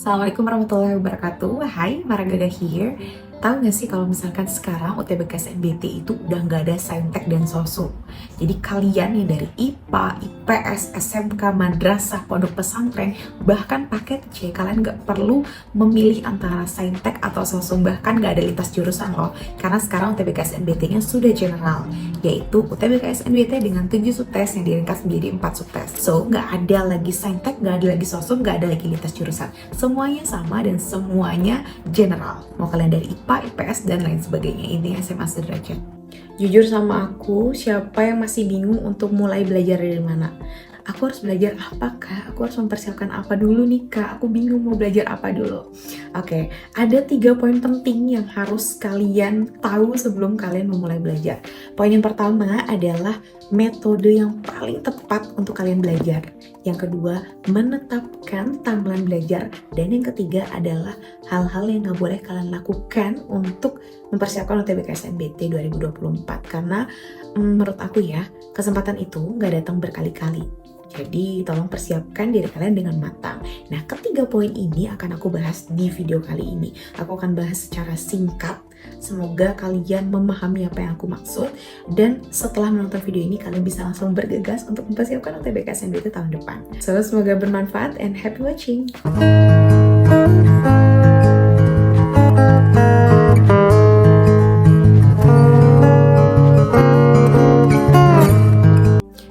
Assalamualaikum warahmatullahi wabarakatuh. Hai, Maragaga here. Tahu nggak sih kalau misalkan sekarang UTBK SNBT itu udah nggak ada saintek dan sosum. Jadi kalian yang dari IPA, IPS, SMK, madrasah, pondok pesantren, bahkan paket C, kalian nggak perlu memilih antara saintek atau sosum, bahkan nggak ada lintas jurusan loh. Karena sekarang UTBK SNBT-nya sudah general, yaitu UTBK SNBT dengan 7 subtes yang diringkas menjadi 4 subtes. So, nggak ada lagi saintek, nggak ada lagi sosum, nggak ada lagi lintas jurusan. Semuanya sama dan semuanya general. Mau kalian dari IPA, IPS, dan lain sebagainya. Ini SMA sederajat. Jujur sama aku, siapa yang masih bingung untuk mulai belajar dari mana? Aku harus belajar apa kak? Aku harus mempersiapkan apa dulu nih kak? Aku bingung mau belajar apa dulu. Oke, ada 3 poin penting yang harus kalian tahu sebelum kalian memulai belajar. Poin yang pertama adalah metode yang paling tepat untuk kalian belajar. Yang kedua, menetapkan timeline belajar. Dan yang ketiga adalah hal-hal yang nggak boleh kalian lakukan untuk mempersiapkan UTBK SNBT 2024. Karena menurut aku ya, kesempatan itu nggak datang berkali-kali. Jadi tolong persiapkan diri kalian dengan matang. Nah, ketiga poin ini akan aku bahas di video kali ini. Aku akan bahas secara singkat. Semoga kalian memahami apa yang aku maksud. Dan setelah menonton video ini, kalian bisa langsung bergegas untuk mempersiapkan UTBK SNBT tahun depan. So, semoga bermanfaat and happy watching!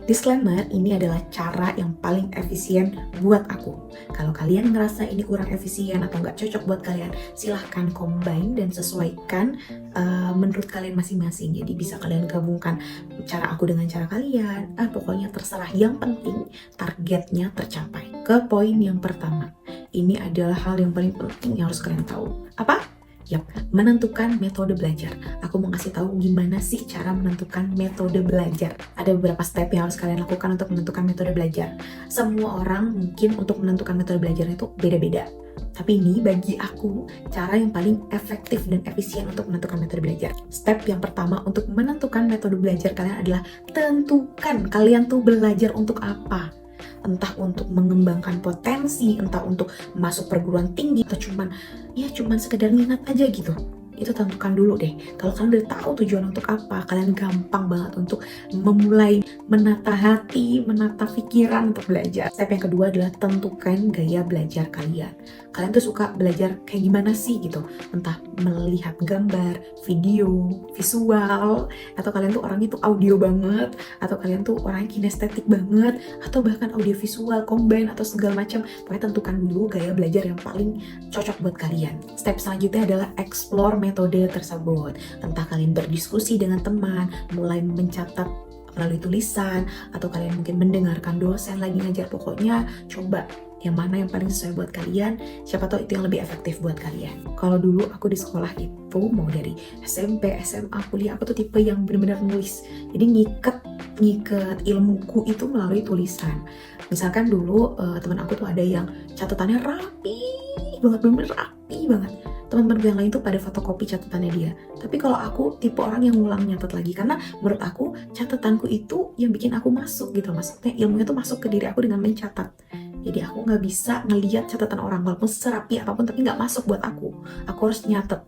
Disclaimer, ini adalah cara yang paling efisien buat aku. Kalau kalian ngerasa ini kurang efisien atau nggak cocok buat kalian, silahkan combine dan sesuaikan menurut kalian masing-masing. Jadi bisa kalian gabungkan cara aku dengan cara kalian. Pokoknya terserah, yang penting targetnya tercapai. Ke poin yang pertama, ini adalah hal yang paling penting yang harus kalian tahu. Apa? Yap, menentukan metode belajar. Aku mau ngasih tahu gimana sih cara menentukan metode belajar. Ada beberapa step yang harus kalian lakukan untuk menentukan metode belajar. Semua orang mungkin untuk menentukan metode belajar itu beda-beda. Tapi ini bagi aku cara yang paling efektif dan efisien untuk menentukan metode belajar. Step yang pertama untuk menentukan metode belajar kalian adalah tentukan kalian tuh belajar untuk apa. Entah untuk mengembangkan potensi, entah untuk masuk perguruan tinggi, atau cuman sekedar minat aja gitu. Itu tentukan dulu deh. Kalau kalian udah tahu tujuan untuk apa, kalian gampang banget untuk memulai menata hati, menata pikiran untuk belajar. Step yang kedua adalah tentukan gaya belajar kalian. Kalian tuh suka belajar kayak gimana sih gitu? Entah melihat gambar, video, visual, atau kalian tuh orangnya tuh audio banget, atau kalian tuh orangnya kinestetik banget, atau bahkan audio visual, combine, atau segala macam. Pokoknya tentukan dulu gaya belajar yang paling cocok buat kalian. Step selanjutnya adalah explore metode tersebut. Entah kalian berdiskusi dengan teman, mulai mencatat melalui tulisan, atau kalian mungkin mendengarkan dosen lagi ngajar. Pokoknya coba yang mana yang paling sesuai buat kalian, siapa tahu itu yang lebih efektif buat kalian. Kalau dulu aku di sekolah itu, mau dari SMP, SMA, kuliah, aku tuh tipe yang benar-benar nulis. Jadi ngiket ilmuku itu melalui tulisan. Misalkan dulu teman aku tuh ada yang catatannya rapi banget, bener-bener rapi banget. Teman-teman yang lain tuh pada fotokopi catatannya dia. Tapi kalau aku tipe orang yang ngulang nyatet lagi, karena menurut aku catatanku itu yang bikin aku masuk gitu. Maksudnya ilmunya tuh masuk ke diri aku dengan mencatat. Jadi aku nggak bisa ngelihat catatan orang walaupun serapi apapun, tapi nggak masuk buat aku. Aku harus nyatet.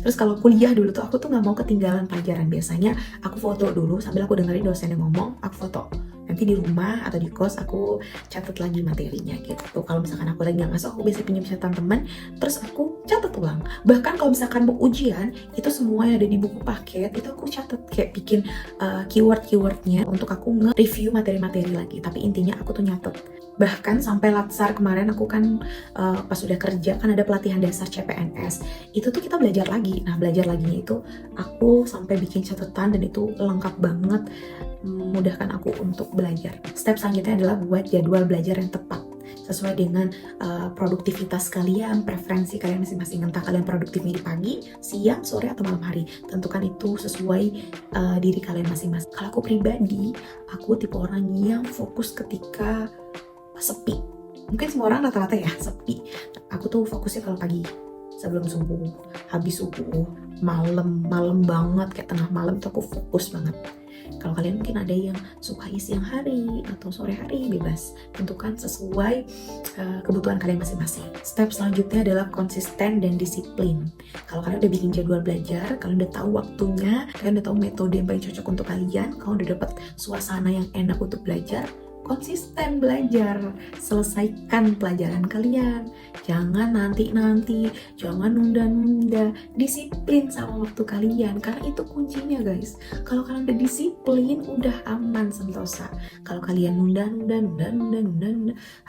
Terus kalau kuliah dulu tuh aku tuh nggak mau ketinggalan pelajaran. Biasanya aku foto dulu sambil aku dengerin dosen yang ngomong, aku foto. Nanti di rumah atau di kos aku catat lagi materinya gitu. Kalau misalkan aku lagi nggak masuk, aku biasa pinjam catatan teman, terus aku catat ulang. Bahkan kalau misalkan mau ujian, itu semua yang ada di buku paket itu aku catat, kayak bikin keyword-keywordnya untuk aku nge-review materi-materi lagi. Tapi intinya aku tuh nyatet. Bahkan sampai latsar kemarin aku kan pas udah kerja kan ada pelatihan dasar CPNS. Itu tuh kita belajar lagi. Nah, belajar laginya itu aku sampai bikin catatan dan itu lengkap banget, memudahkan aku untuk belajar. Step selanjutnya adalah buat jadwal belajar yang tepat sesuai dengan produktivitas kalian, preferensi kalian masing-masing. Entah kalian produktifnya di pagi, siang, sore, atau malam hari. Tentukan itu sesuai diri kalian masing-masing. Kalau aku pribadi, aku tipe orang yang fokus ketika sepi. Mungkin semua orang rata-rata ya sepi. Aku tuh fokusnya kalau pagi, sebelum subuh, habis subuh, malam banget kayak tengah malam tuh aku fokus banget. Kalau kalian mungkin ada yang suka siang hari atau sore hari, bebas, tentukan sesuai kebutuhan kalian masing-masing. Step selanjutnya adalah konsisten dan disiplin. Kalau kalian udah bikin jadwal belajar, kalian udah tahu waktunya, kalian udah tahu metode yang paling cocok untuk kalian, kalian udah dapat suasana yang enak untuk belajar, konsisten belajar, selesaikan pelajaran kalian, jangan nanti-nanti, jangan nunda-nunda, disiplin sama waktu kalian, karena itu kuncinya guys. Kalau kalian udah disiplin, udah aman sentosa. Kalau kalian nunda,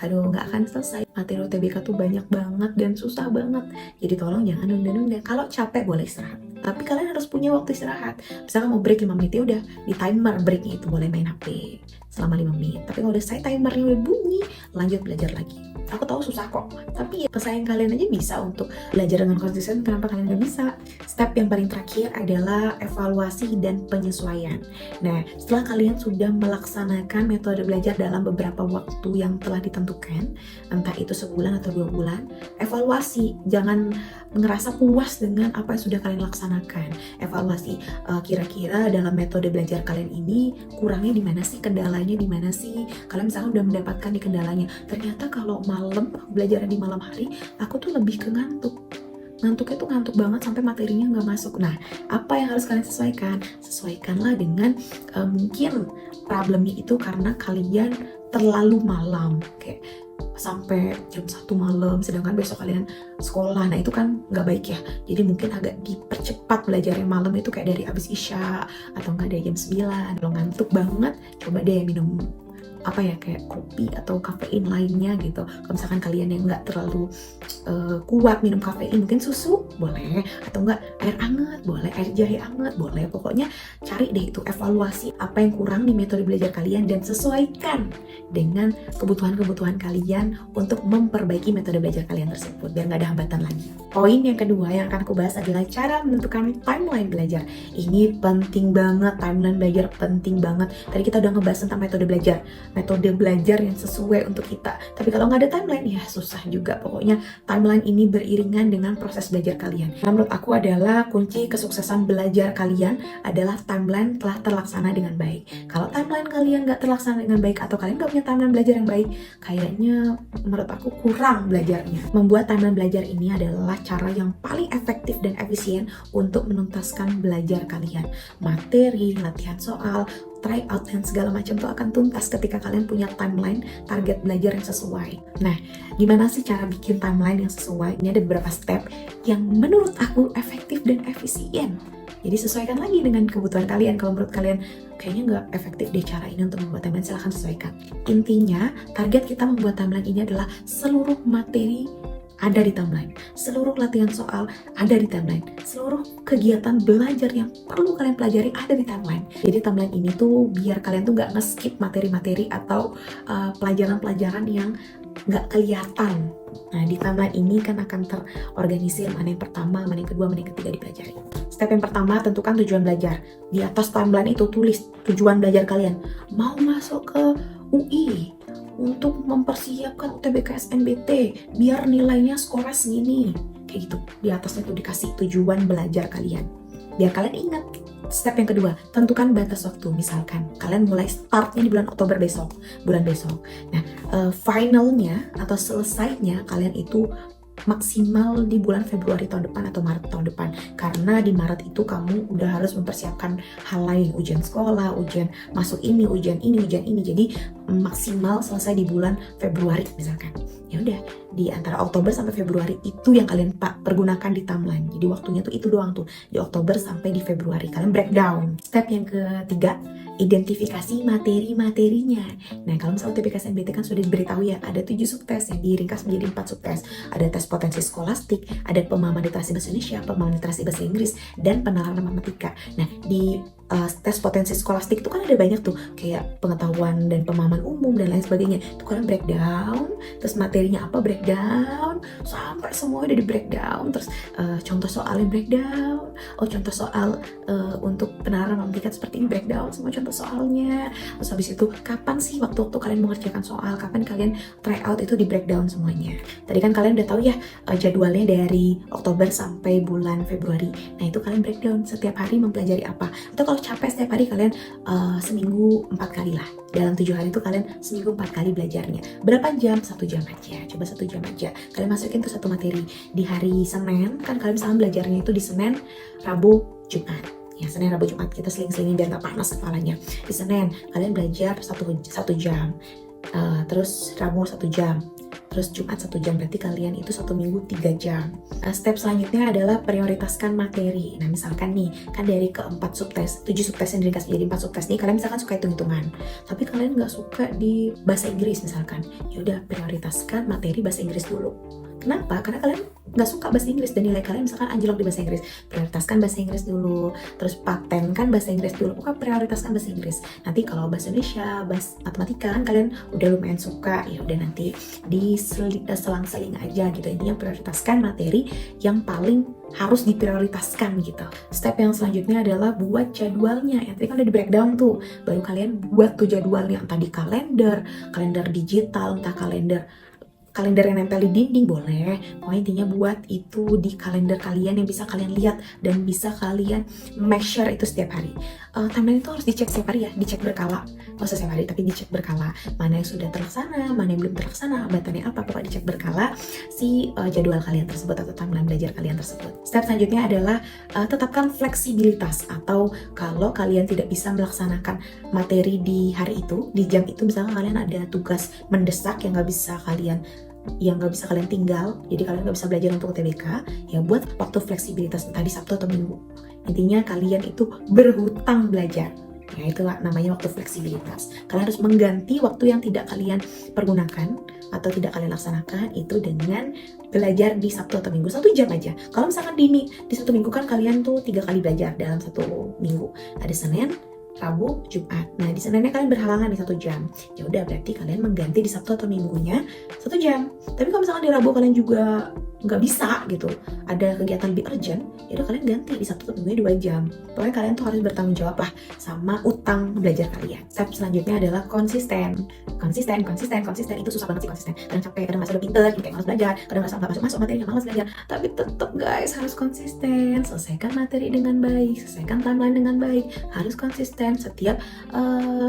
aduh nggak akan selesai. Materi UTBK tuh banyak banget dan susah banget, jadi tolong jangan nunda-nunda. Kalau capek boleh istirahat, tapi kalian harus punya waktu istirahat. Misalkan mau break 5 menit, ya udah di timer breaknya itu boleh main HP selama 5 menit. Tapi kalau udah saya timernya udah bunyi, lanjut belajar lagi. Aku tahu susah kok, tapi ya pesaing kalian aja bisa untuk belajar dengan konsisten. Kenapa kalian gak bisa? Step yang paling terakhir adalah evaluasi dan penyesuaian. Nah, setelah kalian sudah melaksanakan metode belajar dalam beberapa waktu yang telah ditentukan, entah itu sebulan atau 2 bulan, evaluasi. Jangan ngerasa puas dengan apa yang sudah kalian laksanakan. Evaluasi, kira-kira dalam metode belajar kalian ini kurangnya di mana sih, kendalanya di mana sih? Kalian misalnya udah mendapatkan di kendalanya, ternyata kalau malam belajar di malam hari, aku tuh lebih ke ngantuknya tuh ngantuk banget sampai materinya nggak masuk. Nah, apa yang harus kalian sesuaikan? Sesuaikanlah dengan mungkin problemnya itu karena kalian terlalu malam, kayak sampai jam 1 malam, sedangkan besok kalian sekolah. Nah, itu kan nggak baik ya. Jadi mungkin agak dipercepat belajarnya malam itu, kayak dari abis isya atau nggak dari jam 9. Kalau ngantuk banget, coba deh minum kayak kopi atau kafein lainnya gitu. Kalau misalkan kalian yang nggak terlalu kuat minum kafein, mungkin susu boleh, atau enggak air hangat boleh, air jahe hangat boleh. Pokoknya cari deh itu, evaluasi apa yang kurang di metode belajar kalian dan sesuaikan dengan kebutuhan kalian untuk memperbaiki metode belajar kalian tersebut biar nggak ada hambatan lagi. Poin yang kedua yang akan aku bahas adalah cara menentukan timeline belajar. Ini penting banget, timeline belajar penting banget. Tadi kita udah ngebahas tentang metode belajar yang sesuai untuk kita. Tapi kalau nggak ada timeline, ya susah juga. Pokoknya timeline ini beriringan dengan proses belajar kalian. Nah, menurut aku adalah kunci kesuksesan belajar kalian adalah timeline telah terlaksana dengan baik. Kalau timeline kalian nggak terlaksana dengan baik atau kalian nggak punya timeline belajar yang baik, kayaknya menurut aku kurang belajarnya. Membuat timeline belajar ini adalah cara yang paling efektif dan efisien untuk menuntaskan belajar kalian. Materi, latihan soal, try out dan segala macam tuh akan tuntas ketika kalian punya timeline target belajar yang sesuai. Nah, gimana sih cara bikin timeline yang sesuai? Ini ada beberapa step yang menurut aku efektif dan efisien. Jadi sesuaikan lagi dengan kebutuhan kalian. Kalau menurut kalian kayaknya nggak efektif deh cara ini untuk membuat timeline, silahkan sesuaikan. Intinya, target kita membuat timeline ini adalah seluruh materi ada di timeline, seluruh latihan soal ada di timeline, seluruh kegiatan belajar yang perlu kalian pelajari ada di timeline. Jadi timeline ini tuh biar kalian tuh nggak nge-skip materi-materi atau pelajaran-pelajaran yang nggak kelihatan. Nah, di timeline ini kan akan terorganisir mana yang pertama, mana yang kedua, mana yang ketiga dipelajari. Step yang pertama, tentukan tujuan belajar. Di atas timeline itu tulis tujuan belajar kalian. Mau masuk ke UI, untuk mempersiapkan UTBK SNBT biar nilainya skornya segini, kayak gitu. Di atasnya tuh dikasih tujuan belajar kalian biar kalian ingat. Step yang kedua, tentukan batas waktu. Misalkan kalian mulai startnya di bulan Oktober bulan besok. Nah, finalnya atau selesainya kalian itu maksimal di bulan Februari tahun depan atau Maret tahun depan, karena di Maret itu kamu udah harus mempersiapkan hal lain, ujian sekolah, ujian masuk ini, ujian ini. Jadi maksimal selesai di bulan Februari misalkan. Ya udah, di antara Oktober sampai Februari itu yang kalian pergunakan di timeline. Jadi waktunya tuh itu doang tuh, di Oktober sampai di Februari kalian breakdown. Step yang ketiga, identifikasi materi-materinya. Nah, kalau misalnya UTBK SNBT kan sudah diberitahu ya, ada 7 subtes yang diringkas menjadi 4 subtes. Ada tes potensi skolastik, ada pemahaman literasi bahasa Indonesia, pemahaman literasi bahasa Inggris, dan penalaran matematika. Nah, di tes potensi skolastik itu kan ada banyak tuh, kayak pengetahuan dan pemahaman umum dan lain sebagainya. Itu kalian breakdown, terus materinya apa breakdown, sampai semua udah di breakdown. Terus contoh soalnya breakdown, contoh soal untuk penerapan tiket seperti ini breakdown semua contoh soalnya. Terus habis itu kapan sih waktu-waktu kalian mengerjakan soal, kapan kalian try out, itu di breakdown semuanya. Tadi kan kalian udah tahu ya jadwalnya dari Oktober sampai bulan Februari. Nah itu kalian breakdown setiap hari mempelajari apa. Atau kalau capek setiap hari kalian seminggu 4 kali lah. Dalam 7 hari itu kalian seminggu 4 kali belajarnya. Berapa jam? 1 jam aja. Coba 1 jam aja. Kalian masukin tuh satu materi. Di hari Senin, kan kalian misalnya belajarnya itu di Senin, Rabu, Jumat. Ya, Senin, Rabu, Jumat. Kita seling-selingin biar gak panas kepalanya. Di Senin, kalian belajar 1 jam. Terus Rabu 1 jam. Terus Jumat 1 jam, berarti kalian itu 1 minggu 3 jam. Step selanjutnya adalah prioritaskan materi. Nah misalkan nih, kan dari ke-4 subtes, 7 subtes yang dikasih jadi 4 subtes nih, kalian misalkan suka hitung-hitungan, tapi kalian nggak suka di bahasa Inggris misalkan, ya udah prioritaskan materi bahasa Inggris dulu. Kenapa? Karena kalian nggak suka bahasa Inggris dan nilai kalian misalkan anjlok di bahasa Inggris. Prioritaskan bahasa Inggris dulu, terus patenkan bahasa Inggris dulu. Pokoknya prioritaskan bahasa Inggris. Nanti kalau bahasa Indonesia, bahasa matematika kan kalian udah lumayan suka, ya udah nanti selang-seling aja gitu. Intinya prioritaskan materi yang paling harus diprioritaskan gitu. Step yang selanjutnya adalah buat jadwalnya. Ya, tadi kan udah di breakdown tuh. Baru kalian buat tuh jadwalnya, entah di kalender digital, entah kalender yang nempel di dinding boleh. Pokoknya intinya buat itu di kalender kalian yang bisa kalian lihat dan bisa kalian make sure itu setiap hari. Timeline itu harus dicek setiap hari ya, dicek berkala. Nggak usah setiap hari, tapi dicek berkala. Mana yang sudah terlaksana, mana yang belum terlaksana, hambatannya apa, pokoknya dicek berkala si jadwal kalian tersebut atau timeline belajar kalian tersebut. Step selanjutnya adalah tetapkan fleksibilitas, atau kalau kalian tidak bisa melaksanakan materi di hari itu, di jam itu, misalnya kalian ada tugas mendesak yang nggak bisa kalian tinggal, jadi kalian nggak bisa belajar untuk UTBK, ya buat waktu fleksibilitas entah di Sabtu atau Minggu. Intinya kalian itu berhutang belajar. Ya itulah namanya waktu fleksibilitas. Kalian harus mengganti waktu yang tidak kalian pergunakan atau tidak kalian laksanakan itu dengan belajar di Sabtu atau Minggu 1 jam aja. Kalau misalkan di 1 minggu kan kalian tuh 3 kali belajar dalam 1 minggu. Ada Senin, Rabu, Jumat. Nah di Seninnya kalian berhalangan di 1 jam. Ya udah berarti kalian mengganti di Sabtu atau Minggunya 1 jam. Tapi kalau misalkan di Rabu kalian juga nggak bisa gitu, ada kegiatan lebih urgent, ya udah kalian ganti di Sabtu atau Minggunya 2 jam. Pokoknya kalian tuh harus bertanggung jawab lah sama utang belajar kalian. Step selanjutnya adalah konsisten. Konsisten itu susah banget sih konsisten. Kadang capek, kadang merasa udah pinter, kayak malas belajar, kadang merasa nggak masuk materinya, malas belajar. Tapi tetap guys harus konsisten. Selesaikan materi dengan baik, selesaikan timeline dengan baik, harus konsisten. Setiap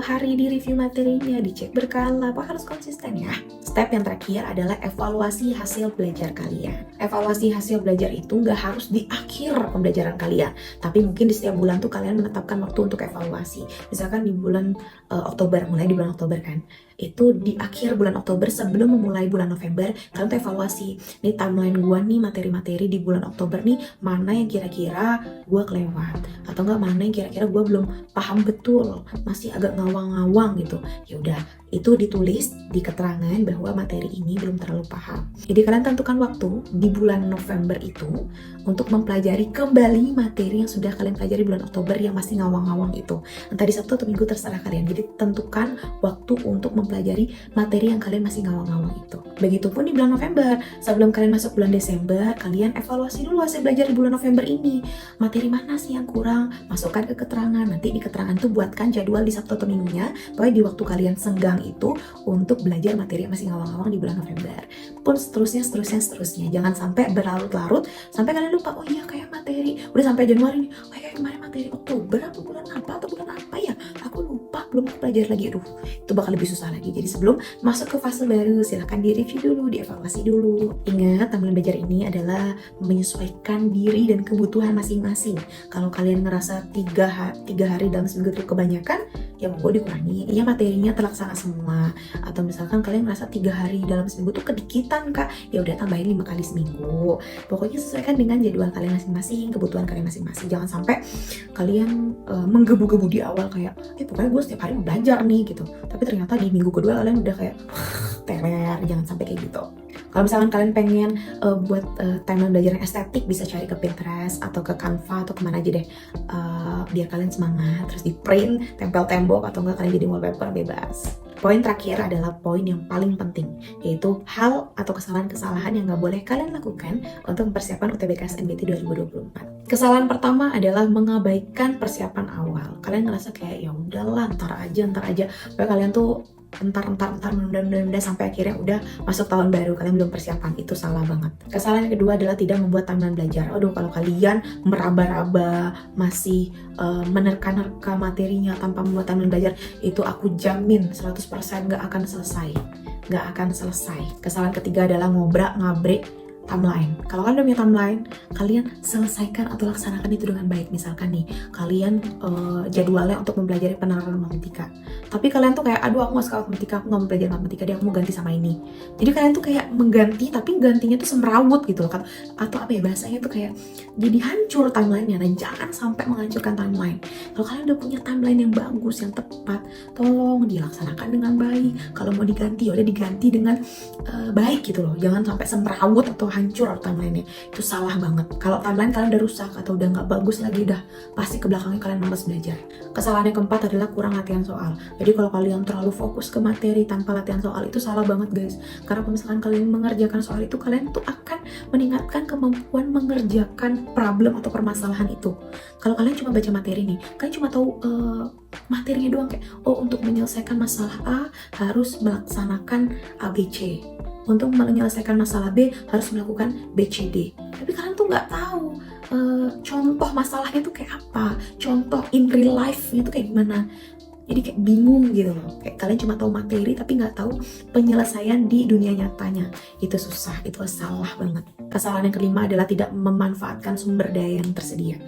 hari di review materinya, dicek berkala, apa harus konsisten ya. Step yang terakhir adalah evaluasi hasil belajar kalian. Evaluasi hasil belajar itu nggak harus di akhir pembelajaran kalian, tapi mungkin di setiap bulan tuh kalian menetapkan waktu untuk evaluasi. Misalkan di bulan Oktober, mulai di bulan Oktober kan, itu di akhir bulan Oktober sebelum memulai bulan November, kalian tuh evaluasi, nih timeline gua nih, materi-materi di bulan Oktober nih, mana yang kira-kira gua kelewat, atau enggak mana yang kira-kira gua belum paham betul, masih agak ngawang-ngawang gitu. Ya udah, itu ditulis di keterangan bahwa materi ini belum terlalu paham. Jadi kalian tentukan waktu di bulan November itu untuk mempelajari kembali materi yang sudah kalian pelajari bulan Oktober yang masih ngawang-ngawang itu. Entah di Sabtu atau Minggu terserah kalian. Jadi tentukan waktu untuk mempelajari materi yang kalian masih ngawang-ngawang itu. Begitupun di bulan November, sebelum kalian masuk bulan Desember, kalian evaluasi dulu hasil belajar di bulan November ini. Materi mana sih yang kurang? Masukkan ke keterangan. Nanti di keterangan itu buatkan jadwal di Sabtu atau Minggunya. Pokoknya di waktu kalian senggang itu untuk belajar materi yang masih ngawang-ngawang di bulan November. Pun seterusnya. Jangan sampai berlarut-larut sampai kalian lupa, oh iya kayak materi udah sampai Januari nih, oh kayak kemarin materi Oktober atau bulan apa ya, aku lupa, belum belajar lagi. Aduh, itu bakal lebih susah lagi. Jadi sebelum masuk ke fase baru, silahkan di-review dulu, dievaluasi dulu. Ingat, timeline belajar ini adalah menyesuaikan diri dan kebutuhan masing-masing. Kalau kalian ngerasa 3 hari dalam seminggu itu kebanyakan, ya monggo dikurangi. Iya materinya terlaksana semua. Atau misalkan kalian ngerasa 3 hari dalam seminggu tuh kedikitan kak, ya udah tambahin 5 kali seminggu. Pokoknya sesuaikan dengan jadwal kalian masing-masing, kebutuhan kalian masing-masing. Jangan sampai kalian menggebu-gebu di awal kayak, pokoknya gue setiap hari mau belajar nih gitu. Tapi ternyata di minggu kedua kalian udah kayak teler. Jangan sampai kayak gitu. Kalau misalkan kalian pengen buat timeline belajar yang estetik, bisa cari ke Pinterest atau ke Canva atau kemana aja deh, biar kalian semangat. Terus di print, tempel tembok, atau enggak kalian jadi wallpaper, bebas. Poin terakhir adalah poin yang paling penting, yaitu hal atau kesalahan-kesalahan yang nggak boleh kalian lakukan untuk mempersiapkan UTBK SNBT 2024. Kesalahan pertama adalah mengabaikan persiapan awal. Kalian ngerasa kayak ya udahlah, ntar aja. Pokoknya kalian tuh entar menunda sampai akhirnya udah masuk tahun baru, kalian belum persiapan. Itu salah banget. Kesalahan yang kedua adalah tidak membuat timeline belajar. Aduh, kalau kalian meraba-raba, masih menerka-nerka materinya tanpa membuat timeline belajar, itu aku jamin 100% gak akan selesai. Kesalahan ketiga adalah ngobrak-ngabrik timeline. Kalau kalian udah punya timeline, kalian selesaikan atau laksanakan itu dengan baik. Misalkan nih, kalian jadwalnya untuk mempelajari penerapan matematika, tapi kalian tuh kayak, aduh aku gak suka matematika, aku gak mau belajar matematika deh, aku mau ganti sama ini. Jadi kalian tuh kayak mengganti, tapi gantinya tuh semrawut gitu loh kan, atau apa ya bahasanya tuh, kayak jadi hancur timelinenya. Dan jangan sampai menghancurkan timeline. Kalau kalian udah punya timeline yang bagus, yang tepat, tolong dilaksanakan dengan baik. Kalau mau diganti, ya udah diganti dengan baik gitu loh. Jangan sampai semrawut atau hancur timeline-nya. Itu salah banget. Kalau timeline kalian udah rusak atau udah nggak bagus lagi, udah pasti ke belakangnya kalian malas belajar. Kesalahan yang keempat adalah kurang latihan soal. Jadi kalau kalian terlalu fokus ke materi tanpa latihan soal, itu salah banget guys. Karena kalau misalkan kalian mengerjakan soal itu, kalian tuh akan meningkatkan kemampuan mengerjakan problem atau permasalahan itu. Kalau kalian cuma baca materi nih, kalian cuma tahu materinya doang, kayak untuk menyelesaikan masalah A harus melaksanakan ABC. Untuk menyelesaikan masalah B harus melakukan BCD. Tapi kalian tuh nggak tahu contoh masalahnya tuh kayak apa, contoh in real life-nya tuh kayak gimana. Jadi kayak bingung gitu loh. Kayak kalian cuma tahu materi tapi nggak tahu penyelesaian di dunia nyatanya. Itu susah, itu salah banget. Kesalahan yang kelima adalah tidak memanfaatkan sumber daya yang tersedia.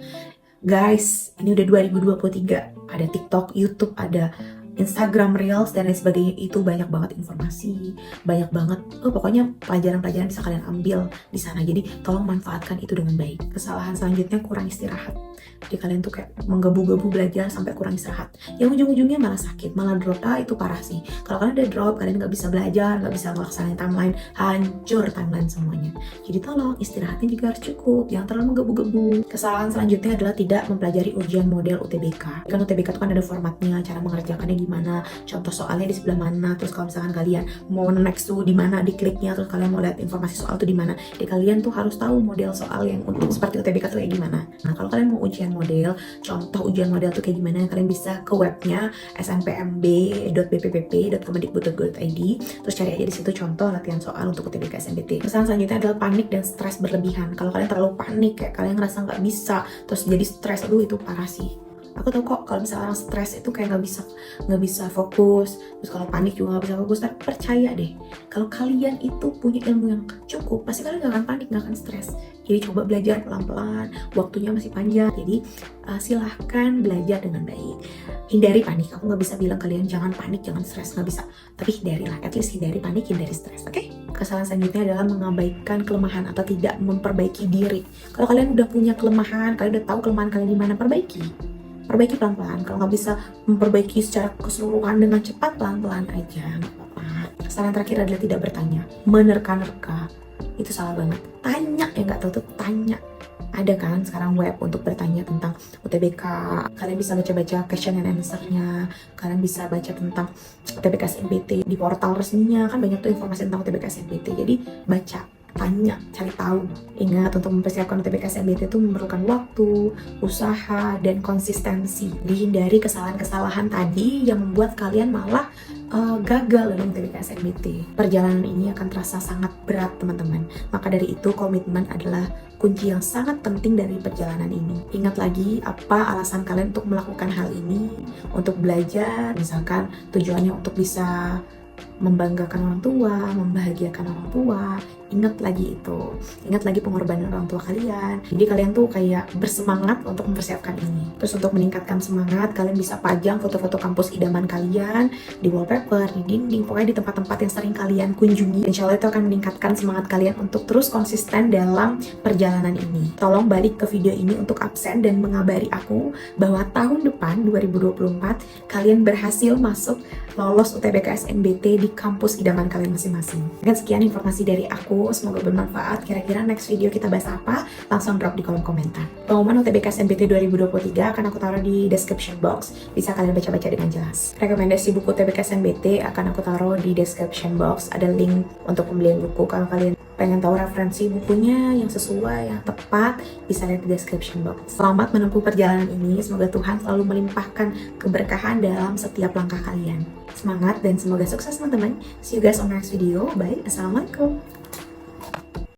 Guys, ini udah 2023. Ada TikTok, YouTube, ada Instagram Reels dan lain sebagainya. Itu banyak banget informasi, banyak banget pokoknya pelajaran-pelajaran bisa kalian ambil di sana. Jadi tolong manfaatkan itu dengan baik. Kesalahan selanjutnya kurang istirahat. Jadi kalian tuh kayak menggebu-gebu belajar sampai kurang istirahat, yang ujung-ujungnya malah sakit, malah drop. Itu parah sih. Kalau kalian udah drop, kalian nggak bisa belajar, nggak bisa melaksanakan timeline, hancur timeline semuanya. Jadi tolong istirahatnya juga harus cukup, jangan terlalu menggebu-gebu. Kesalahan selanjutnya adalah tidak mempelajari ujian model UTBK. Kan UTBK itu kan ada formatnya, cara mengerjakannya gimana, contoh soalnya di sebelah mana. Terus kalau misalkan kalian mau next tuh di mana, di kliknya, terus kalian mau lihat informasi soal tuh di mana. Jadi kalian tuh harus tahu model soal yang untuk seperti UTBK tuh kayak gimana. Nah, kalau kalian mau ujian model, contoh ujian model tuh kayak gimana, kalian bisa ke webnya snpmb.bppp.kemendikbud.go.id, terus cari aja di situ contoh latihan soal untuk UTBK SNBT. Kesalahan selanjutnya adalah panik dan stres berlebihan. Kalau kalian terlalu panik, kayak kalian ngerasa nggak bisa, terus jadi stres, itu parah sih. Aku tahu kok kalau misalnya orang stres itu kayak nggak bisa fokus, terus kalau panik juga nggak bisa fokus. Tapi percaya deh, kalau kalian itu punya ilmu yang cukup, pasti kalian nggak akan panik, nggak akan stres. Jadi coba belajar pelan-pelan, waktunya masih panjang. Jadi silahkan belajar dengan baik. Hindari panik. Aku nggak bisa bilang kalian jangan panik, jangan stres, nggak bisa. Tapi hindarilah, at least hindari panik, hindari stres, oke? Kesalahan selanjutnya adalah mengabaikan kelemahan atau tidak memperbaiki diri. Kalau kalian udah punya kelemahan, kalian udah tahu kelemahan kalian di mana, perbaiki pelan-pelan. Kalau nggak bisa memperbaiki secara keseluruhan dengan cepat, pelan-pelan aja, nggak apa-apa. Kesalahan terakhir adalah tidak bertanya, menerka-nerka. Itu salah banget. Tanya, yang nggak tahu tuh tanya. Ada kan sekarang web untuk bertanya tentang UTBK. Kalian bisa baca-baca question and answer-nya. Kalian bisa baca tentang UTBK SNBT di portal resminya. Kan banyak tuh informasi tentang UTBK SNBT. Jadi baca, tanya, cari tahu. Ingat, untuk mempersiapkan UTBK SNBT itu memerlukan waktu, usaha, dan konsistensi. Dihindari kesalahan-kesalahan tadi yang membuat kalian malah gagal dalam UTBK SNBT. Perjalanan ini akan terasa sangat berat, teman-teman. Maka dari itu, komitmen adalah kunci yang sangat penting dari perjalanan ini. Ingat lagi apa alasan kalian untuk melakukan hal ini. Untuk belajar, misalkan tujuannya untuk bisa membanggakan orang tua, membahagiakan orang tua. Ingat lagi itu, ingat lagi pengorbanan orang tua kalian. Jadi kalian tuh kayak bersemangat untuk mempersiapkan ini. Terus untuk meningkatkan semangat, kalian bisa pajang foto-foto kampus idaman kalian di wallpaper, di dinding, pokoknya di tempat-tempat yang sering kalian kunjungi. Insya Allah itu akan meningkatkan semangat kalian untuk terus konsisten dalam perjalanan ini. Tolong balik ke video ini untuk absen dan mengabari aku bahwa tahun depan 2024 kalian berhasil masuk lolos UTBK SNBT di kampus idaman kalian masing-masing. Dan sekian informasi dari aku aku, semoga bermanfaat. Kira-kira next video kita bahas apa? Langsung drop di kolom komentar. Pengumuman UTBK SNMPT 2023 akan aku taruh di description box. Bisa kalian baca-baca dengan jelas. Rekomendasi buku UTBK SNMPT akan aku taruh di description box. Ada link untuk pembelian buku. Kalau kalian pengen tahu referensi bukunya yang sesuai, yang tepat, bisa lihat di description box. Selamat menempuh perjalanan ini. Semoga Tuhan selalu melimpahkan keberkahan dalam setiap langkah kalian. Semangat dan semoga sukses teman-teman. See you guys on next video. Bye. Assalamualaikum.